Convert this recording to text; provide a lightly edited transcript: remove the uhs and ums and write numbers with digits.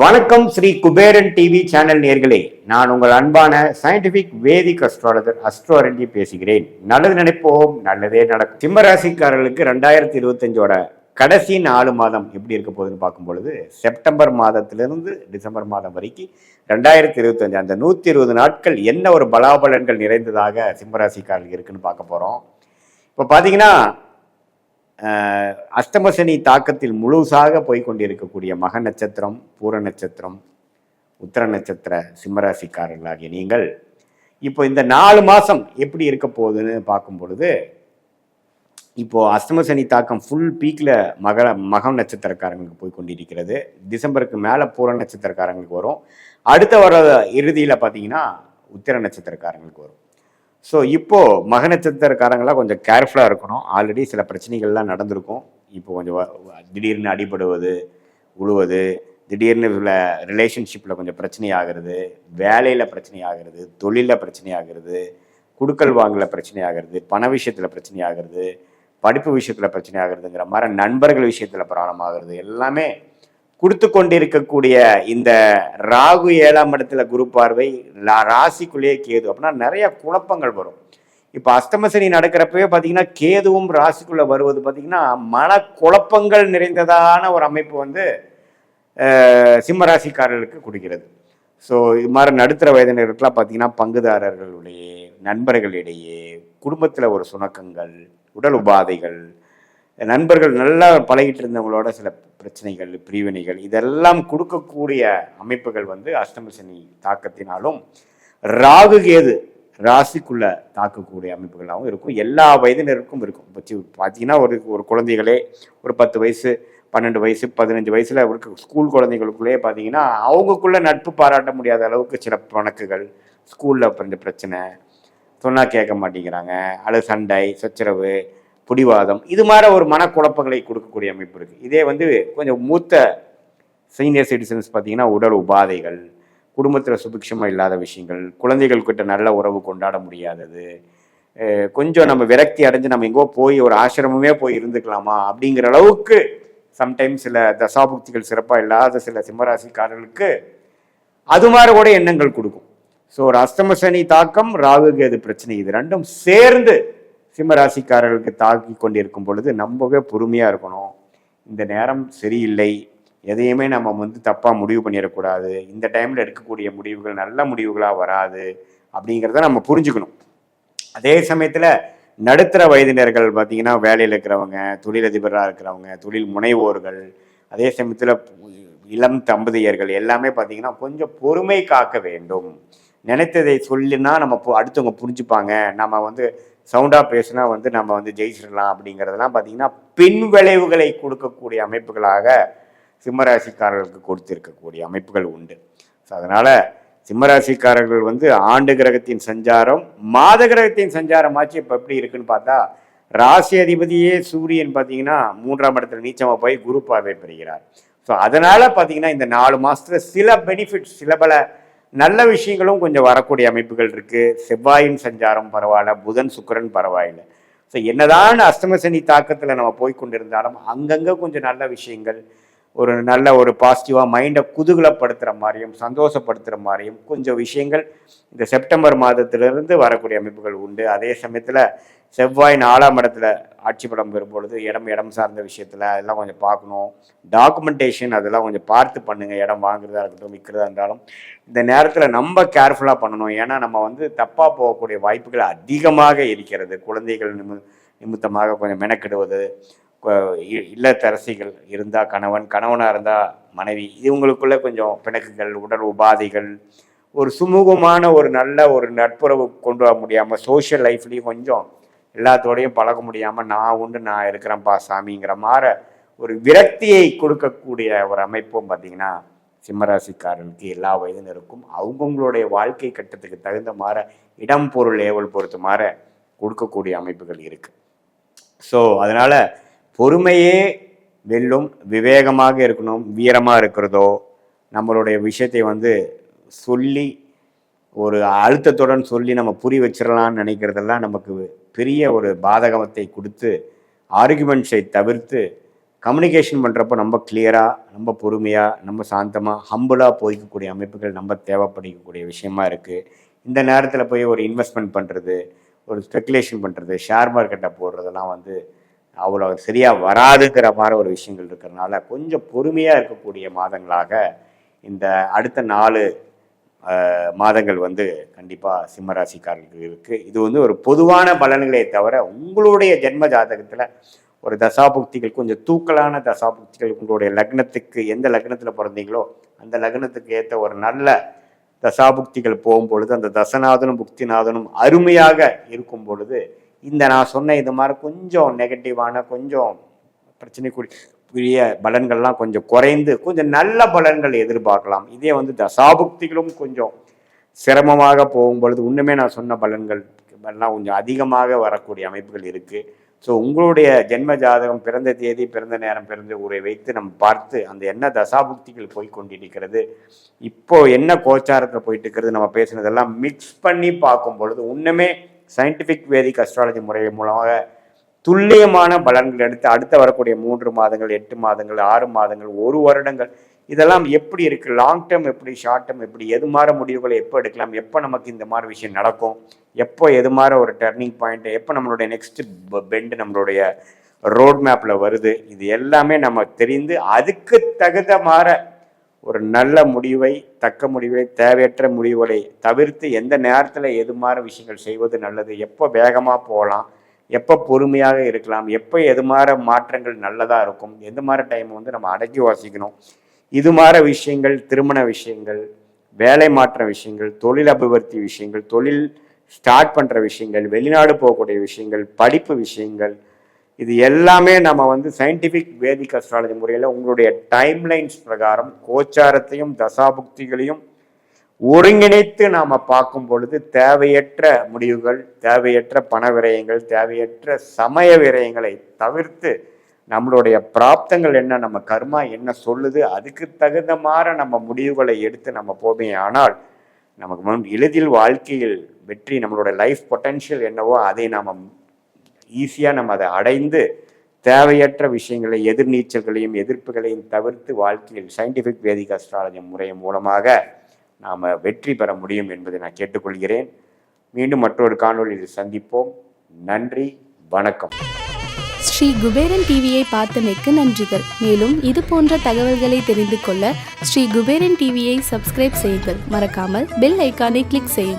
வணக்கம் Sri Kuberan TV channel நேர்களே, நான் உங்கள் அன்பான சயின்டிபிக் வேதிக் அஸ்ட்ராலஜர் அஸ்ட்ரோரஞ்சி பேசுகிறேன். நல்லது நினைப்போம், நல்லதே நடக்கும். சிம்ம ராசிக்காரர்களுக்கு 2025 கடைசி 4 மாதம் எப்படி இருக்க போகுதுன்னு பார்க்கும் பொழுது, செப்டம்பர் மாதத்திலிருந்து டிசம்பர் மாதம் வரைக்கும் 2025 அந்த 120 நாட்கள் என்ன ஒரு பலாபலன்கள் நிறைந்ததாக சிம்மராசிக்காரர்கள் இருக்குன்னு பார்க்க போகிறோம். இப்போ பார்த்தீங்கன்னா, அஷ்டமசனி தாக்கத்தில் முழுசாக போய்கொண்டிருக்கக்கூடிய மக நட்சத்திரம், பூர நட்சத்திரம், உத்திர நட்சத்திர சிம்மராசிக்காரர்களாகிய நீங்கள் இப்போ இந்த 4 மாதம் எப்படி இருக்க போகுதுன்னு பார்க்கும் பொழுது, இப்போ அஷ்டமசனி தாக்கம் ஃபுல் பீக்கில் மகம் நட்சத்திரக்காரங்களுக்கு போய் கொண்டிருக்கிறது. டிசம்பருக்கு மேலே பூர நட்சத்திரக்காரங்களுக்கு வரும். அடுத்த வர இறுதியில் பார்த்தீங்கன்னா உத்திர நட்சத்திரக்காரங்களுக்கு வரும். ஸோ இப்போது மக நட்சத்திரக்காரங்களாம் கொஞ்சம் கேர்ஃபுல்லாக இருக்கணும். ஆல்ரெடி சில பிரச்சனைகள்லாம் நடந்திருக்கும். இப்போ கொஞ்சம் திடீர்னு அடிபடுவது, உழுவது, திடீர்னு ரிலேஷன்ஷிப்பில் கொஞ்சம் பிரச்சனை ஆகிறது, வேலையில் பிரச்சனை ஆகிறது, தொழிலில் பிரச்சனை ஆகிறது, குடுக்கல் வாங்கல பிரச்சனை ஆகிறது, பண விஷயத்தில் பிரச்சனை ஆகிறது, படிப்பு விஷயத்தில் பிரச்சனை ஆகுறதுங்கிற மாதிரி நண்பர்கள் விஷயத்தில் ப்ராப்ளம் ஆகுறது எல்லாமே கொடுத்து கொண்டிருக்கக்கூடிய இந்த ராகு 7ஆம் இடத்துல குரு பார்வை, ராசிக்குள்ளேயே கேது, அப்படின்னா நிறைய குழப்பங்கள் வரும். இப்போ அஷ்டமசனி நடக்கிறப்பவே பார்த்தீங்கன்னா கேதுவும் ராசிக்குள்ளே வருவது பார்த்தீங்கன்னா மன குழப்பங்கள் நிறைந்ததான ஒரு அமைப்பு வந்து சிம்மராசிக்காரர்களுக்கு கொடுக்கிறது. ஸோ இது மாதிரி நடுத்தர வயதினருக்கெல்லாம் பார்த்தீங்கன்னா பங்குதாரர்களுடைய நண்பர்களிடையே குடும்பத்தில் ஒரு சுணக்கங்கள், உடல் உபாதைகள், நண்பர்கள் நல்லா பழகிட்டு இருந்தவங்களோட சில பிரச்சனைகள், பிரிவினைகள் இதெல்லாம் கொடுக்கக்கூடிய அமைப்புகள் வந்து அஷ்டமசனி தாக்கத்தினாலும் ராகு கேது ராசிக்குள்ள தாக்கக்கூடிய அமைப்புகளாகவும் இருக்கும். எல்லா வயதினருக்கும் இருக்கும். இப்போ பார்த்தீங்கன்னா ஒரு குழந்தைகளே ஒரு 10 வயசு, 12 வயசு, 15 வயசுல இருக்க ஸ்கூல் குழந்தைகளுக்குள்ளேயே பார்த்தீங்கன்னா அவங்களுக்குள்ள நட்பு பாராட்ட முடியாத அளவுக்கு சில பணக்குகள், ஸ்கூலில் பிறந்த பிரச்சனை, சொன்னால் கேட்க மாட்டேங்கிறாங்க, அல்லது சண்டை, சச்சரவு, பிடிவாதம், இது மாதிரி ஒரு மனக்குழப்பங்களை கொடுக்கக்கூடிய அமைப்பு இருக்குது. இதே வந்து கொஞ்சம் மூத்த சீனியர் சிட்டிசன்ஸ் பார்த்தீங்கன்னா உடல் உபாதைகள், குடும்பத்தில் சுபிக்ஷமாக இல்லாத விஷயங்கள், குழந்தைகள்கிட்ட நல்ல உறவு கொண்டாட முடியாதது, கொஞ்சம் நம்ம விரக்தி அடைஞ்சு நம்ம எங்கோ போய் ஒரு ஆசிரமமே போய் இருந்துக்கலாமா அப்படிங்கிற அளவுக்கு சம்டைம்ஸ் சில தசாபுக்திகள் சிறப்பாக இல்லாத சில சிம்மராசிக்காரர்களுக்கு அது மாதிரி கூட எண்ணங்கள் கொடுக்கும். ஸோ ஒரு அஷ்டமசனி தாக்கம், ராகு கேது பிரச்சனை, இது ரெண்டும் சேர்ந்து சிம்மராசிக்காரர்களுக்கு தாக்கி கொண்டிருக்கும் பொழுது ரொம்பவே பொறுமையாக இருக்கணும். இந்த நேரம் சரியில்லை, எதையுமே நம்ம வந்து தப்பாக முடிவு பண்ணிடக்கூடாது, இந்த டைமில் எடுக்கக்கூடிய முடிவுகள் நல்ல முடிவுகளாக வராது அப்படிங்கிறத நம்ம புரிஞ்சுக்கணும். அதே சமயத்தில் நடுத்தர வயதினர்கள் பார்த்தீங்கன்னா வேலையில் இருக்கிறவங்க, தொழிலதிபராக இருக்கிறவங்க, தொழில் முனைவோர்கள், அதே சமயத்தில் இளம் தம்பதியர்கள் எல்லாமே பார்த்தீங்கன்னா கொஞ்சம் பொறுமை காக்க வேண்டும். நினைத்ததை சொல்லினா நம்ம அடுத்தவங்க புரிஞ்சுப்பாங்க, நம்ம வந்து சவுண்டாக பேசுனா வந்து நம்ம வந்து ஜெயிச்சிடலாம் அப்படிங்கிறதெல்லாம் பார்த்தீங்கன்னா பின் விளைவுகளை கொடுக்கக்கூடிய அமைப்புகளாக சிம்மராசிக்காரர்களுக்கு கொடுத்திருக்கக்கூடிய அமைப்புகள் உண்டு. ஸோ அதனால் சிம்மராசிக்காரர்கள் வந்து ஆண்டு கிரகத்தின் சஞ்சாரம், மாத கிரகத்தின் சஞ்சாரமாச்சு இப்போ எப்படி இருக்குன்னு பார்த்தா, ராசி அதிபதியே சூரியன் பார்த்தீங்கன்னா 3ஆம் இடத்துல நீச்சமாக போய் குரு பார்வை பெறுகிறார். ஸோ அதனால் பார்த்தீங்கன்னா இந்த 4 மாதத்தில் சில பெனிஃபிட்ஸ், சில பல நல்ல விஷயங்களும் கொஞ்சம் வரக்கூடிய அமைப்புகள் இருக்குது. செவ்வாயின் சஞ்சாரம் பரவாயில்ல, புதன் சுக்கிரன் பரவாயில்லை. ஸோ என்னதான் அஷ்டமசனி தாக்கத்தில் நம்ம போய்கொண்டிருந்தாலும் அங்கங்கே கொஞ்சம் நல்ல விஷயங்கள், ஒரு நல்ல ஒரு பாசிட்டிவாக மைண்டை குதூகலப்படுத்துகிற மாதிரியும் சந்தோஷப்படுத்துகிற மாதிரியும் கொஞ்சம் விஷயங்கள் இந்த செப்டம்பர் மாதத்திலிருந்து வரக்கூடிய அமைப்புகள் உண்டு. அதே சமயத்தில் செவ்வாய் 4ஆம் இடத்துல ஆட்சி பலம் பெறும்பொழுது இடம் சார்ந்த விஷயத்தில் அதெல்லாம் கொஞ்சம் பார்க்கணும். டாக்குமெண்டேஷன் அதெல்லாம் கொஞ்சம் பார்த்து பண்ணுங்கள். இடம் வாங்குறதா இருக்கட்டும், விற்கிறதா இருந்தாலும் இந்த நேரத்தில் நம்ம கேர்ஃபுல்லாக பண்ணணும். ஏன்னா நம்ம வந்து தப்பாக போகக்கூடிய வாய்ப்புகள் அதிகமாக இருக்கிறது. குழந்தைகள் நிமித்தமாக கொஞ்சம் மெனக்கிடுவது, இல்லத்தரசிகள் இருந்தால் கணவனாக இருந்தால் மனைவி, இவங்களுக்குள்ளே கொஞ்சம் பிணக்குகள், உடல் உபாதைகள், ஒரு சுமூகமான ஒரு நல்ல ஒரு நட்புறவு கொண்டு வர முடியாமல், சோஷியல் லைஃப்லேயும் கொஞ்சம் எல்லாத்தோடையும் பழக முடியாமல் நான் உண்டு நான் இருக்கிறேன்ப்பா சாமிங்கிற மாதிரி ஒரு விரக்தியை கொடுக்கக்கூடிய ஒரு அமைப்பும் பார்த்திங்கன்னா சிம்மராசிக்காரர்களுக்கு எல்லா வயதினருக்கும் அவங்கவுங்களுடைய வாழ்க்கை கட்டத்துக்கு தகுந்த மாதிரி இடம் பொருள் ஏவல் பொறுத்த மாதிரி கொடுக்கக்கூடிய அமைப்புகள் இருக்குது. ஸோ அதனால் பொறுமையே வெல்லும். விவேகமாக இருக்கணும். வீரமாக இருக்கிறதோ, நம்மளுடைய விஷயத்தை வந்து சொல்லி ஒரு அழுத்தத்துடன் சொல்லி நம்ம புரி வச்சிடலான்னு நினைக்கிறதெல்லாம் நமக்கு பெரிய ஒரு பாதகத்தை கொடுத்து ஆர்குமெண்ட்ஸை தவிர்த்து கம்யூனிகேஷன் பண்ணுறப்போ நம்ம கிளியராக, நம்ம பொறுமையாக, நம்ம சாந்தமாக, ஹம்பிளாக போய்க்கக்கூடிய அமைப்புகள் நம்ம தேவைப்படக்கூடிய விஷயமா இருக்குது. இந்த நேரத்தில் போய் ஒரு இன்வெஸ்ட்மெண்ட் பண்ணுறது, ஒரு ஸ்பெக்குலேஷன் பண்ணுறது, ஷேர் மார்க்கெட்டை போடுறதெல்லாம் வந்து அவ்வளோ சரியாக வராதுங்கிற மாதிரி ஒரு விஷயங்கள் இருக்கிறதுனால கொஞ்சம் பொறுமையாக இருக்கக்கூடிய மாதங்களாக இந்த அடுத்த 4 மாதங்கள் வந்து கண்டிப்பாக சிம்மராசிக்காரர்களுக்கு இருக்குது. இது வந்து ஒரு பொதுவான பலன்களே தவிர உங்களுடைய ஜென்ம ஜாதகத்தில் ஒரு தசாபுக்திகள், கொஞ்சம் தூக்கலான தசாபுக்திகள், உங்களுடைய லக்னத்துக்கு எந்த லக்னத்தில் பிறந்தீங்களோ அந்த லக்னத்துக்கு ஏற்ற ஒரு நல்ல தசாபுக்திகள் போகும்பொழுது, அந்த தசநாதனும் புக்திநாதனும் அருமையாக இருக்கும் பொழுது, இந்த நான் சொன்ன இது மாதிரி கொஞ்சம் நெகட்டிவான, கொஞ்சம் பிரச்சனைக்குரிய பலன்கள்லாம் கொஞ்சம் குறைந்து கொஞ்சம் நல்ல பலன்கள் எதிர்பார்க்கலாம். இதே வந்து தசாபுக்திகளும் கொஞ்சம் சிரமமாக போகும்பொழுது இன்னுமே நான் சொன்ன பலன்கள் எல்லாம் கொஞ்சம் அதிகமாக வரக்கூடிய அமைப்புகள் இருக்குது. ஸோ உங்களுடைய ஜென்ம ஜாதகம், பிறந்த தேதி, பிறந்த நேரம், பிறந்த ஊரை வைத்து நம்ம பார்த்து அந்த என்ன தசாபுக்திகள் போய் கொண்டிருக்கிறது, இப்போ என்ன கோச்சாரத்தில் போயிட்டு இருக்கிறது, நம்ம பேசுனதெல்லாம் மிக்ஸ் பண்ணி பார்க்கும் பொழுது இன்னுமே சயின்டிஃபிக் வேதிக் அஸ்ட்ராலஜி முறை மூலமாக துல்லியமான பலன்கள் எடுத்து அடுத்த வரக்கூடிய 3 மாதங்கள், 8 மாதங்கள், 6 மாதங்கள், 1 வருடங்கள் இதெல்லாம் எப்படி இருக்குது, லாங் டேர்ம் எப்படி, ஷார்ட் டேர்ம் எப்படி, எது மாதிரி முடிவுகளை எப்போ எடுக்கலாம், எப்போ நமக்கு இந்த மாதிரி விஷயம் நடக்கும், எப்போ எது மாதிரி ஒரு டர்னிங் பாயிண்ட், எப்போ நம்மளுடைய நெக்ஸ்ட் பெண்டு நம்மளுடைய ரோட் மேப்பில் வருது, இது எல்லாமே நம்ம தெரிந்து அதுக்கு தகுந்த மாதிரி ஒரு நல்ல முடிவை, தக்க முடிவை, தேவையற்ற முடிவுகளை தவிர்த்து எந்த நேரத்தில் எது மாதிரி விஷயங்கள் செய்வது நல்லது, எப்போ வேகமாக போகலாம், எப்போ பொறுமையாக இருக்கலாம், எப்போ எது மாதிரி மாற்றங்கள் நல்லதாக இருக்கும், எந்த மாதிரி டைம் வந்து நம்ம அடக்கி வாசிக்கணும், இது மாதிரி விஷயங்கள், திருமண விஷயங்கள், வேலை மாற்ற விஷயங்கள், தொழில் அபிவிருத்தி விஷயங்கள், தொழில் ஸ்டார்ட் பண்ணுற விஷயங்கள், வெளிநாடு போகக்கூடிய விஷயங்கள், படிப்பு விஷயங்கள், இது எல்லாமே நம்ம வந்து சயின்டிஃபிக் வேதிக் அஸ்ட்ராலஜி முறையில் உங்களுடைய டைம்லைன்ஸ் பிரகாரம் கோச்சாரத்தையும் தசாபுக்திகளையும் ஒருங்கிணைத்து நாம் பார்க்கும் பொழுது தேவையற்ற முடிவுகள், தேவையற்ற பண விரயங்கள், தேவையற்ற சமய விரயங்களை தவிர்த்து நம்மளுடைய பிராப்தங்கள் என்ன, நம்ம கர்மா என்ன சொல்லுது, அதுக்கு தகுந்த மாதிரி நம்ம முடிவுகளை எடுத்து நம்ம போமே. ஆனால் நமக்கு எளிதில் வாழ்க்கையில் வெற்றி, நம்மளோட லைஃப் பொட்டன்ஷியல் என்னவோ அதை நாம் ஈஸியாக நம்ம அதை அடைந்து தேவையற்ற விஷயங்களை, எதிர்நீச்சல்களையும் எதிர்ப்புகளையும் தவிர்த்து வாழ்க்கையில் சயின்டிஃபிக் வேதிக் அஸ்ட்ராலஜி முறை மூலமாக நாம் வெற்றி பெற முடியும் என்பதை நான் கேட்டுக்கொள்கிறேன். மீண்டும் மற்றொரு காணொளியில் சந்திப்போம். நன்றி, வணக்கம். ஸ்ரீ குபேரன் டிவியை பார்த்தமைக்கு நன்றிகள். மேலும் இது போன்ற தகவல்களை தெரிந்து கொள்ள ஸ்ரீ குபேரன் டிவியை சப்ஸ்கிரைப் செய்யுங்கள். மறக்காமல் பெல் ஐக்கானை கிளிக் செய்யுங்கள்.